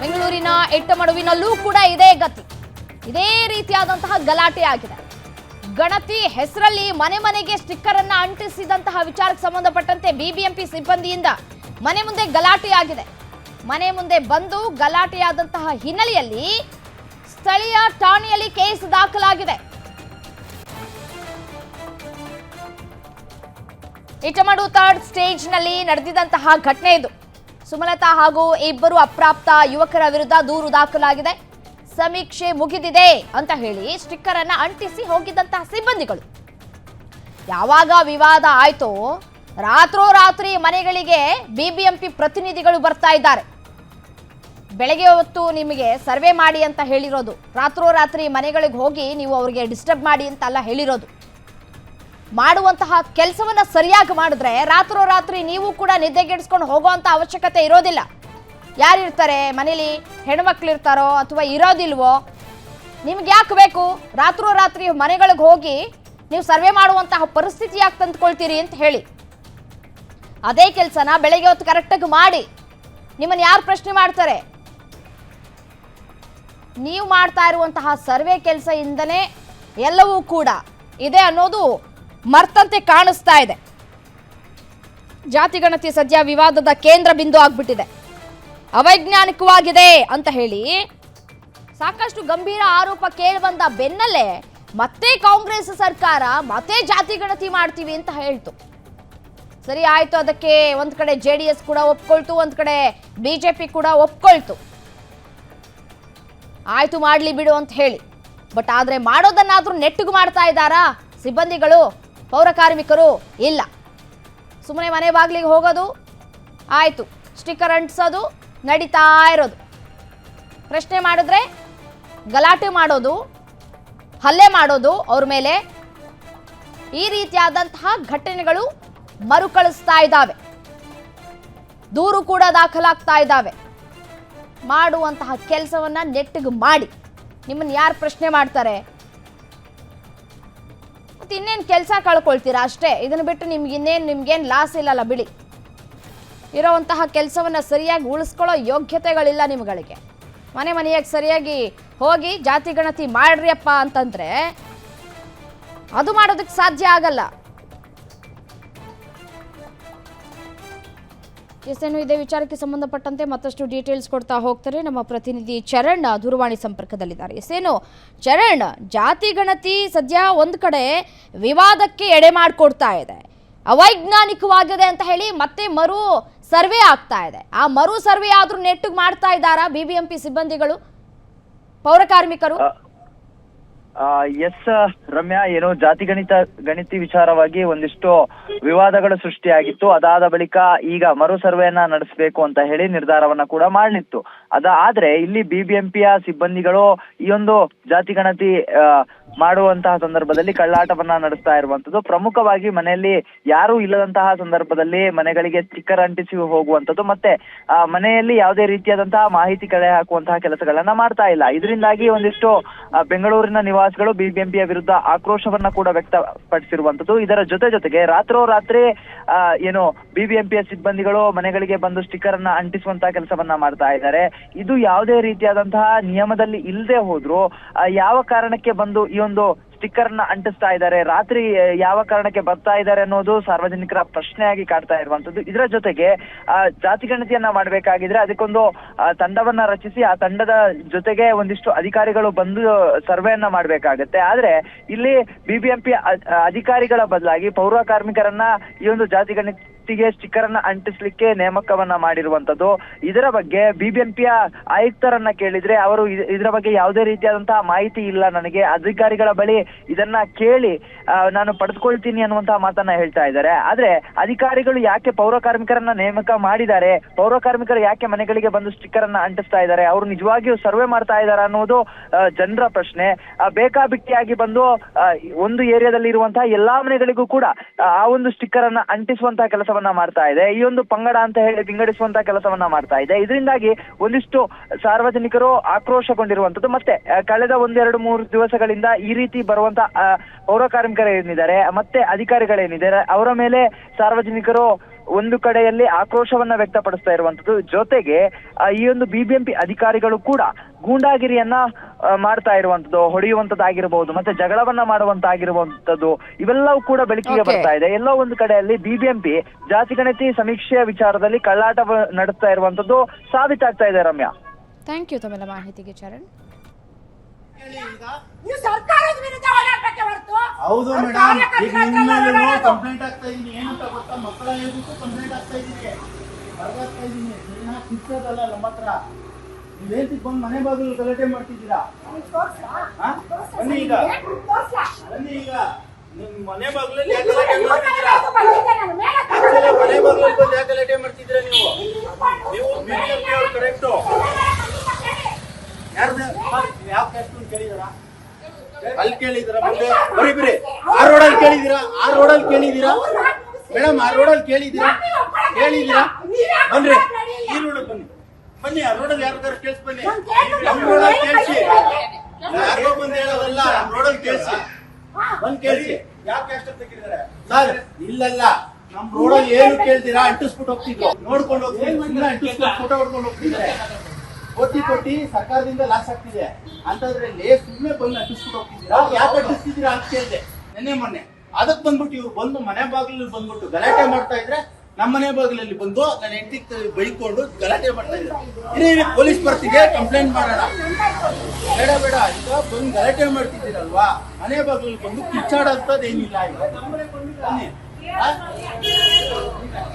ಬೆಂಗಳೂರಿನ ಎಟ್ಟಮಡುವಿನಲ್ಲೂ ಕೂಡ ಇದೇ ಗತಿ, ಇದೇ ರೀತಿಯಾದಂತಹ ಗಲಾಟೆ ಆಗಿದೆ. ಗಣತಿ ಹೆಸರಲ್ಲಿ ಮನೆ ಮನೆಗೆ ಸ್ಟಿಕ್ಕರ್ ಅನ್ನ ಅಂಟಿಸಿದಂತಹ ವಿಚಾರಕ್ಕೆ ಸಂಬಂಧಪಟ್ಟಂತೆ ಬಿಬಿಎಂಪಿ ಸಿಬ್ಬಂದಿಯಿಂದ ಮನೆ ಮುಂದೆ ಗಲಾಟೆ ಆಗಿದೆ. ಮನೆ ಮುಂದೆ ಬಂದು ಗಲಾಟೆಯಾದಂತಹ ಹಿನ್ನೆಲೆಯಲ್ಲಿ ಸ್ಥಳೀಯ ಠಾಣೆಯಲ್ಲಿ ಕೇಸ್ ದಾಖಲಾಗಿದೆ. ಇಟಮಡು ಥರ್ಡ್ ಸ್ಟೇಜ್ ನಲ್ಲಿ ನಡೆದಿದ್ದಂತಹ ಘಟನೆ ಇದು. ಸುಮಲತಾ ಹಾಗೂ ಇಬ್ಬರು ಅಪ್ರಾಪ್ತ ಯುವಕರ ವಿರುದ್ಧ ದೂರು ದಾಖಲಾಗಿದೆ. ಸಮೀಕ್ಷೆ ಮುಗಿದಿದೆ ಅಂತ ಹೇಳಿ ಸ್ಟಿಕ್ಕರ್ ಅನ್ನ ಅಂಟಿಸಿ ಹೋಗಿದ್ದಂತಹ ಸಿಬ್ಬಂದಿಗಳು ಯಾವಾಗ ವಿವಾದ ಆಯ್ತೋ ರಾತ್ರೋರಾತ್ರಿ ಮನೆಗಳಿಗೆ ಬಿಬಿಎಂಪಿ ಪ್ರತಿನಿಧಿಗಳು ಬರ್ತಾ ಇದ್ದಾರೆ. ಬೆಳಗ್ಗೆ ಹೊತ್ತು ನಿಮಗೆ ಸರ್ವೆ ಮಾಡಿ ಅಂತ ಹೇಳಿರೋದು, ರಾತ್ರೋರಾತ್ರಿ ಮನೆಗಳಿಗೆ ಹೋಗಿ ನೀವು ಅವರಿಗೆ ಡಿಸ್ಟರ್ಬ್ ಮಾಡಿ ಅಂತ ಅಲ್ಲ ಹೇಳಿರೋದು. ಮಾಡುವಂತಹ ಕೆಲಸವನ್ನ ಸರಿಯಾಗಿ ಮಾಡಿದ್ರೆ ರಾತ್ರೋರಾತ್ರಿ ನೀವು ಕೂಡ ನಿದ್ದೆಗೆಡಿಸ್ಕೊಂಡು ಹೋಗುವಂತ ಅವಶ್ಯಕತೆ ಇರೋದಿಲ್ಲ. ಯಾರಿರ್ತಾರೆ ಮನೇಲಿ, ಹೆಣ್ಮಕ್ಳು ಇರ್ತಾರೋ ಅಥವಾ ಇರೋದಿಲ್ವೋ, ನಿಮ್ಗೆ ಯಾಕೆ ಬೇಕು ರಾತ್ರೋರಾತ್ರಿ ಮನೆಗಳಿಗೆ ಹೋಗಿ ನೀವು ಸರ್ವೆ ಮಾಡುವಂತಹ ಪರಿಸ್ಥಿತಿ ಯಾಕೆ ತಂದುಕೊಳ್ತೀರಿ ಅಂತ ಹೇಳಿ. ಅದೇ ಕೆಲಸನ ಬೆಳಗ್ಗೆ ಹೊತ್ತು ಕರೆಕ್ಟಾಗಿ ಮಾಡಿ ನಿಮ್ಮನ್ನು ಯಾರು ಪ್ರಶ್ನೆ ಮಾಡ್ತಾರೆ? ನೀವು ಮಾಡ್ತಾ ಇರುವಂತಹ ಸರ್ವೆ ಕೆಲಸದಿಂದನೇ ಎಲ್ಲವೂ ಕೂಡ ಇದೆ ಅನ್ನೋದು ಮರ್ತಂತೆ ಕಾಣಿಸ್ತಾ ಇದೆ. ಜಾತಿ ಗಣತಿ ಸದ್ಯ ವಿವಾದದ ಕೇಂದ್ರ ಬಿಂದು ಆಗ್ಬಿಟ್ಟಿದೆ. ಅವೈಜ್ಞಾನಿಕವಾಗಿದೆ ಅಂತ ಹೇಳಿ ಸಾಕಷ್ಟು ಗಂಭೀರ ಆರೋಪ ಕೇಳಿಬಂದ ಬೆನ್ನಲ್ಲೇ ಮತ್ತೆ ಕಾಂಗ್ರೆಸ್ ಸರ್ಕಾರ ಮತ್ತೆ ಜಾತಿ ಗಣತಿ ಮಾಡ್ತೀವಿ ಅಂತ ಹೇಳ್ತು. ಸರಿ ಆಯ್ತು, ಅದಕ್ಕೆ ಒಂದ್ ಕಡೆ ಜೆಡಿಎಸ್ ಕೂಡ ಒಪ್ಕೊಳ್ತು, ಒಂದ್ ಕಡೆ ಬಿಜೆಪಿ ಕೂಡ ಒಪ್ಕೊಳ್ತು. ಆಯ್ತು ಮಾಡ್ಲಿ ಬಿಡು ಅಂತ ಹೇಳಿ. ಬಟ್ ಆದ್ರೆ ಮಾಡೋದನ್ನಾದ್ರೂ ನೆಟ್ಟಿಗೆ ಮಾಡ್ತಾ ಇದ್ದಾರಾ ಸಿಬ್ಬಂದಿಗಳು, ಪೌರ ಕಾರ್ಮಿಕರು? ಇಲ್ಲ. ಸುಮ್ಮನೆ ಮನೆ ಬಾಗಿಲಿಗೆ ಹೋಗೋದು, ಆಯ್ತು ಸ್ಟಿಕ್ಕರ್ ಅಂಟಿಸೋದು ನಡೀತಾ ಇರೋದು. ಪ್ರಶ್ನೆ ಮಾಡಿದ್ರೆ ಗಲಾಟೆ ಮಾಡೋದು, ಹಲ್ಲೆ ಮಾಡೋದು ಅವ್ರ ಮೇಲೆ. ಈ ರೀತಿಯಾದಂತಹ ಘಟನೆಗಳು ಮರುಕಳಿಸ್ತಾ ಇದ್ದಾವೆ. ದೂರು ಕೂಡ ದಾಖಲಾಗ್ತಾ ಇದ್ದಾವೆ. ಮಾಡುವಂತಹ ಕೆಲಸವನ್ನ ನೆಟ್ಟಿಗೆ ಮಾಡಿ ನಿಮ್ಮನ್ನು ಯಾರು ಪ್ರಶ್ನೆ ಮಾಡ್ತಾರೆ? ಮತ್ತೆ ಇನ್ನೇನು ಕೆಲಸ ಕಳ್ಕೊಳ್ತೀರಾ ಅಷ್ಟೇ. ಇದನ್ನು ಬಿಟ್ಟು ನಿಮ್ಗೇನು ಲಾಸ್ ಇಲ್ಲಲ್ಲ ಬಿಡಿ. ಇರೋವಂತಹ ಕೆಲಸವನ್ನ ಸರಿಯಾಗಿ ಉಳಿಸ್ಕೊಳ್ಳೋ ಯೋಗ್ಯತೆಗಳಿಲ್ಲ ನಿಮ್ಗಳಿಗೆ. ಮನೆ ಮನೆಯಾಗಿ ಸರಿಯಾಗಿ ಹೋಗಿ ಜಾತಿ ಗಣತಿ ಮಾಡ್ರಿಯಪ್ಪ ಅಂತಂದ್ರೆ ಅದು ಮಾಡೋದಕ್ಕೆ ಸಾಧ್ಯ ಆಗಲ್ಲ. ಎಸ್ಸೇನು ಇದೇ ವಿಚಾರಕ್ಕೆ ಸಂಬಂಧಪಟ್ಟಂತೆ ಮತ್ತಷ್ಟು ಡೀಟೇಲ್ಸ್ ಕೊಡ್ತಾ ಹೋಗ್ತಾರೆ ನಮ್ಮ ಪ್ರತಿನಿಧಿ ಚರಣ್ ದೂರವಾಣಿ ಸಂಪರ್ಕದಲ್ಲಿದ್ದಾರೆ. ಎಸ್ಸೇನು ಚರಣ್, ಜಾತಿ ಗಣತಿ ಸದ್ಯ ಒಂದು ಕಡೆ ವಿವಾದಕ್ಕೆ ಎಡೆ ಮಾಡಿಕೊಡ್ತಾ ಇದೆ, ಅವೈಜ್ಞಾನಿಕವಾಗಿದೆ ಅಂತ ಹೇಳಿ ಮತ್ತೆ ಮರು ಸರ್ವೆ ಆಗ್ತಾ ಇದೆ. ಆ ಮರು ಸರ್ವೆ ಆದ್ರೂ ನೆಟ್ಟಿಗೆ ಮಾಡ್ತಾ ಇದ್ದಾರಾ ಬಿಬಿಎಂಪಿ ಸಿಬ್ಬಂದಿಗಳು, ಪೌರ ಕಾರ್ಮಿಕರು? ಎಸ್ ರಮ್ಯಾ, ಏನು ಜಾತಿ ಗಣತಿ ವಿಚಾರವಾಗಿ ಒಂದಿಷ್ಟು ವಿವಾದಗಳು ಸೃಷ್ಟಿಯಾಗಿತ್ತು. ಅದಾದ ಬಳಿಕ ಈಗ ಮರು ಸರ್ವೆಯನ್ನ ನಡೆಸಬೇಕು ಅಂತ ಹೇಳಿ ನಿರ್ಧಾರವನ್ನ ಕೂಡ ಮಾಡಲಿತ್ತು. ಆದ್ರೆ ಇಲ್ಲಿ ಬಿಬಿಎಂಪಿಯ ಸಿಬ್ಬಂದಿಗಳು ಈ ಒಂದು ಜಾತಿ ಗಣತಿ ಮಾಡುವಂತಹ ಸಂದರ್ಭದಲ್ಲಿ ಕಳ್ಳಾಟವನ್ನ ನಡೆಸ್ತಾ ಇರುವಂತದ್ದು. ಪ್ರಮುಖವಾಗಿ ಮನೆಯಲ್ಲಿ ಯಾರು ಇಲ್ಲದಂತಹ ಸಂದರ್ಭದಲ್ಲಿ ಮನೆಗಳಿಗೆ ಸ್ಟಿಕ್ಕರ್ ಅಂಟಿಸಿ ಹೋಗುವಂತದ್ದು, ಮತ್ತೆ ಮನೆಯಲ್ಲಿ ಯಾವುದೇ ರೀತಿಯಾದಂತಹ ಮಾಹಿತಿ ಕಲೆ ಹಾಕುವಂತಹ ಕೆಲಸಗಳನ್ನ ಮಾಡ್ತಾ ಇಲ್ಲ. ಇದರಿಂದಾಗಿ ಒಂದಿಷ್ಟು ಬೆಂಗಳೂರಿನ ನಿವಾಸಿಗಳು ಬಿಬಿಎಂಪಿಯ ವಿರುದ್ಧ ಆಕ್ರೋಶವನ್ನ ಕೂಡ ವ್ಯಕ್ತಪಡಿಸಿರುವಂತದ್ದು. ಇದರ ಜೊತೆಗೆ ರಾತ್ರೋರಾತ್ರಿ ಏನು ಬಿಬಿಎಂಪಿಯ ಸಿಬ್ಬಂದಿಗಳು ಮನೆಗಳಿಗೆ ಬಂದು ಸ್ಟಿಕ್ಕರ್ ಅನ್ನ ಅಂಟಿಸುವಂತಹ ಕೆಲಸವನ್ನ ಮಾಡ್ತಾ ಇದ್ದಾರೆ. ಇದು ಯಾವುದೇ ರೀತಿಯಾದಂತಹ ನಿಯಮದಲ್ಲಿ ಇಲ್ಲದೆ ಹೋದ್ರು ಯಾವ ಕಾರಣಕ್ಕೆ ಬಂದು ಈ ಒಂದು ಸ್ಟಿಕ್ಕರ್ ಅನ್ನ ಅಂಟಿಸ್ತಾ ಇದ್ದಾರೆ, ರಾತ್ರಿ ಯಾವ ಕಾರಣಕ್ಕೆ ಬರ್ತಾ ಇದ್ದಾರೆ ಅನ್ನೋದು ಸಾರ್ವಜನಿಕರ ಪ್ರಶ್ನೆಯಾಗಿ ಕಾಡ್ತಾ ಇರುವಂತದ್ದು. ಇದರ ಜೊತೆಗೆ ಜಾತಿ ಗಣತಿಯನ್ನ ಮಾಡ್ಬೇಕಾಗಿದ್ರೆ ಅದಕ್ಕೊಂದು ತಂಡವನ್ನ ರಚಿಸಿ ಆ ತಂಡದ ಜೊತೆಗೆ ಒಂದಿಷ್ಟು ಅಧಿಕಾರಿಗಳು ಬಂದು ಸರ್ವೆಯನ್ನ ಮಾಡ್ಬೇಕಾಗತ್ತೆ. ಆದ್ರೆ ಇಲ್ಲಿ ಬಿಬಿಎಂಪಿ ಅಧಿಕಾರಿಗಳ ಬದಲಾಗಿ ಪೌರ ಕಾರ್ಮಿಕರನ್ನ ಈ ಒಂದು ಜಾತಿ ಗಣತಿಗೆ ಸ್ಟಿಕ್ಕರ್ ಅನ್ನ ಅಂಟಿಸ್ಲಿಕ್ಕೆ ನೇಮಕವನ್ನ ಮಾಡಿರುವಂತದ್ದು. ಇದರ ಬಗ್ಗೆ ಬಿಬಿಎಂಪಿಯ ಆಯುಕ್ತರನ್ನ ಕೇಳಿದ್ರೆ ಅವರು ಇದರ ಬಗ್ಗೆ ಯಾವುದೇ ರೀತಿಯಾದಂತಹ ಮಾಹಿತಿ ಇಲ್ಲ ನನಗೆ, ಅಧಿಕಾರಿಗಳ ಬಳಿ ಇದನ್ನ ಕೇಳಿ ನಾನು ಪಡೆದುಕೊಳ್ತೀನಿ ಅನ್ನುವಂತಹ ಮಾತನ್ನ ಹೇಳ್ತಾ ಇದ್ದಾರೆ. ಆದ್ರೆ ಅಧಿಕಾರಿಗಳು ಯಾಕೆ ಪೌರ ಕಾರ್ಮಿಕರನ್ನ ನೇಮಕ ಮಾಡಿದ್ದಾರೆ, ಪೌರ ಕಾರ್ಮಿಕರು ಯಾಕೆ ಮನೆಗಳಿಗೆ ಬಂದು ಸ್ಟಿಕ್ಕರ್ ಅನ್ನ ಅಂಟಿಸ್ತಾ ಇದ್ದಾರೆ, ಅವರು ನಿಜವಾಗಿಯೂ ಸರ್ವೆ ಮಾಡ್ತಾ ಇದ್ದಾರೆ ಅನ್ನೋದು ಜನರ ಪ್ರಶ್ನೆ. ಬೇಕಾಬಿಟ್ಟಿಯಾಗಿ ಬಂದು ಒಂದು ಏರಿಯಾದಲ್ಲಿ ಇರುವಂತಹ ಎಲ್ಲಾ ಮನೆಗಳಿಗೂ ಕೂಡ ಆ ಒಂದು ಸ್ಟಿಕ್ಕರ್ ಅನ್ನ ಅಂಟಿಸುವಂತಹ ಕೆಲಸವನ್ನ ಮಾಡ್ತಾ ಇದೆ. ಈ ಒಂದು ಪಂಗಡ ಅಂತ ಹೇಳಿ ವಿಂಗಡಿಸುವಂತಹ ಕೆಲಸವನ್ನ ಮಾಡ್ತಾ ಇದೆ. ಇದರಿಂದಾಗಿ ಒಂದಿಷ್ಟು ಸಾರ್ವಜನಿಕರು ಆಕ್ರೋಶಗೊಂಡಿರುವಂತದ್ದು. ಮತ್ತೆ ಕಳೆದ 1-2-3 ದಿವಸಗಳಿಂದ ಈ ರೀತಿ ಬರುವಂತ ಪೌರ ಕಾರ್ಮಿಕರು ಏನಿದ್ದಾರೆ ಮತ್ತೆ ಅಧಿಕಾರಿಗಳೇನಿದ್ದಾರೆ ಅವರ ಮೇಲೆ ಸಾರ್ವಜನಿಕರು ಒಂದು ಕಡೆಯಲ್ಲಿ ಆಕ್ರೋಶವನ್ನ ವ್ಯಕ್ತಪಡಿಸ್ತಾ ಇರುವಂತದ್ದು. ಜೊತೆಗೆ ಈ ಒಂದು ಬಿಬಿಎಂಪಿ ಅಧಿಕಾರಿಗಳು ಕೂಡ ಗೂಂಡಾಗಿರಿಯನ್ನ ಮಾಡ್ತಾ ಇರುವಂತದ್ದು, ಹೊಡೆಯುವಂತದ್ದಾಗಿರ್ಬಹುದು, ಮತ್ತೆ ಜಗಳವನ್ನ ಮಾಡುವಂತಾಗಿರುವಂತದ್ದು, ಇವೆಲ್ಲವೂ ಕೂಡ ಬೆಳಕಿಗೆ ಬರ್ತಾ ಇದೆ. ಎಲ್ಲೋ ಒಂದು ಕಡೆಯಲ್ಲಿ ಬಿಬಿಎಂಪಿ ಜಾತಿ ಗಣತಿ ಸಮೀಕ್ಷೆಯ ವಿಚಾರದಲ್ಲಿ ಕಳ್ಳಾಟ ನಡೆಸ್ತಾ ಇರುವಂತದ್ದು ಸಾಬೀತಾಗ್ತಾ ಇದೆ. ರಮ್ಯಾ, ಥ್ಯಾಂಕ್ ಯು ತಮ್ಮೆಲ್ಲ ಮಾಹಿತಿಗೆ ಚರಣ್. ಹೌದು ಮೇಡಮ್, ಈಗ ನಿಮ್ಮೇಲೂ ಕಂಪ್ಲೇಂಟ್ ಆಗ್ತಾ ಇದೀನಿ. ಏನಂತ ಗೊತ್ತಾ, ಮಕ್ಕಳ ಹೇಳ್ಬಿಟ್ಟು ಕಂಪ್ಲೇಂಟ್ ಆಗ್ತಾ ಇದೀನಿ, ಬರ್ದಾಗ್ತಾ ಇದೀನಿ. ಕಿಚ್ಚೋದಲ್ಲ ನಮ್ಮ ಹತ್ರ. ನೀವೇಂತಿ ಬಂದು ಮನೆ ಬಾಗಿಲು ಗಲಾಟೆ ಮಾಡ್ತಿದ್ದೀರಾ? ಬನ್ನಿ ಈಗ, ಬನ್ನಿ ಈಗ. ನಿಮ್ ಮನೆ ಬಾಗಿಲಲ್ಲಿ ಯಾಕೆ ಗಲಾಟೆ ಮಾಡ್ತಿದ್ದೀರಾ? ಮನೆ ಬಾಗಿಲಲ್ಲಿ ಬಂದು ಯಾಕೆ ಗಲಾಟೆ ಮಾಡ್ತಿದ್ದೀರಾ ನೀವು? ನೀವು ಬಿಬಿಎಂಪಿ ಅವ್ರು ಕರೆಕ್ಟು. ಯಾರ್ದು ಯಾವ ಕ್ಯಾಸ್ಟ್ ಕೇಳಿದಾರ? ಅಲ್ಲಿ ಕೇಳಿದಿರ? ಮುಂದೆ ಬರೀ ಬರೀ ಆ ರೋಡಲ್ಲಿ ಕೇಳಿದಿರಾ? ಆ ರೋಡಲ್ಲಿ ಕೇಳಿದಿರಾ ಮೇಡಮ್? ಆ ರೋಡಲ್ಲಿ ಕೇಳಿದಿರಾ? ಬನ್ರಿ, ಈ ರೋಡಲ್ಲಿ ಬನ್ನಿ, ಬನ್ನಿ. ಆ ರೋಡಲ್ಲಿ ಯಾರಿಗಾರು ಕೇಳಿಸ್ ಬನ್ನಿ. ನಮ್ಮ ರೋಡಲ್ಲಿ ಕೇಳಿಸಿ, ಯಾರಿಗೋ ಬಂದು ಹೇಳೋದಲ್ಲ, ನಮ್ಮ ರೋಡಲ್ಲಿ ಕೇಳಿಸಿ, ಬಂದ್ ಕೇಳಿಸಿ. ಯಾವ ಕ್ಯಾಸ್ಟ್ ತೆಗಿದ್ದಾರೆ ಸರ್? ಇಲ್ಲಲ್ಲ, ನಮ್ ರೋಡಲ್ಲಿ ಏನು ಕೇಳ್ತೀರಾ? ಅಂಟಿಸ್ಬಿಟ್ಟು ಹೋಗ್ತಿದ್ರು, ನೋಡ್ಕೊಂಡು ಹೋಗ್ತಿದ್ರು, ಅಂಟಿಸ್ಬಿಟ್ಟು ಫೋಟೋ ಹೊಡ್ಕೊಂಡು ಹೋಗ್ತಿದ್ದಾರೆ. ಕೊಟ್ಟಿ ಸರ್ಕಾರದಿಂದ ಲಾಸ್ ಆಗ್ತಿದೆ ಅಂತದ್ರಲ್ಲಿ ಸುಮ್ಮನೆ ಬಂದು ಅಂಟಿಸ್ಬಿಟ್ಟು ಹೋಗ್ತಿದ್ದೀರಾ? ಯಾಕೆ ಅಂಟಿಸ್ತಿದ್ದೀರಾ ಅಂತ ಕೇಳಿದೆ ನೆನ್ನೆ ಮೊನ್ನೆ. ಅದಕ್ಕೆ ಬಂದ್ಬಿಟ್ಟು ಇವ್ರು ಬಂದು ಮನೆ ಬಾಗಿಲಲ್ಲಿ ಬಂದ್ಬಿಟ್ಟು ಗಲಾಟೆ ಮಾಡ್ತಾ ಇದ್ರೆ, ನಮ್ಮ ಮನೆ ಬಾಗಿಲಲ್ಲಿ ಬಂದು ನನ್ನ ಹೆಂಡತಿ ಬೈಕೊಂಡು ಗಲಾಟೆ ಮಾಡ್ತಾ ಇದ್ದಾರೆ. ಪೊಲೀಸ್ ಬರ್ತಿಗೆ ಕಂಪ್ಲೇಂಟ್ ಮಾಡೋಣ. ಬೇಡ, ಈಗ ಬಂದು ಗಲಾಟೆ ಮಾಡ್ತಿದ್ದೀರಲ್ವಾ, ಮನೆ ಬಾಗಿಲಲ್ಲಿ ಬಂದು ಕಿಚ್ಚಾಡೋಂಥದ್ದು ಏನಿಲ್ಲ. ಈಗ ಬನ್ನಿ.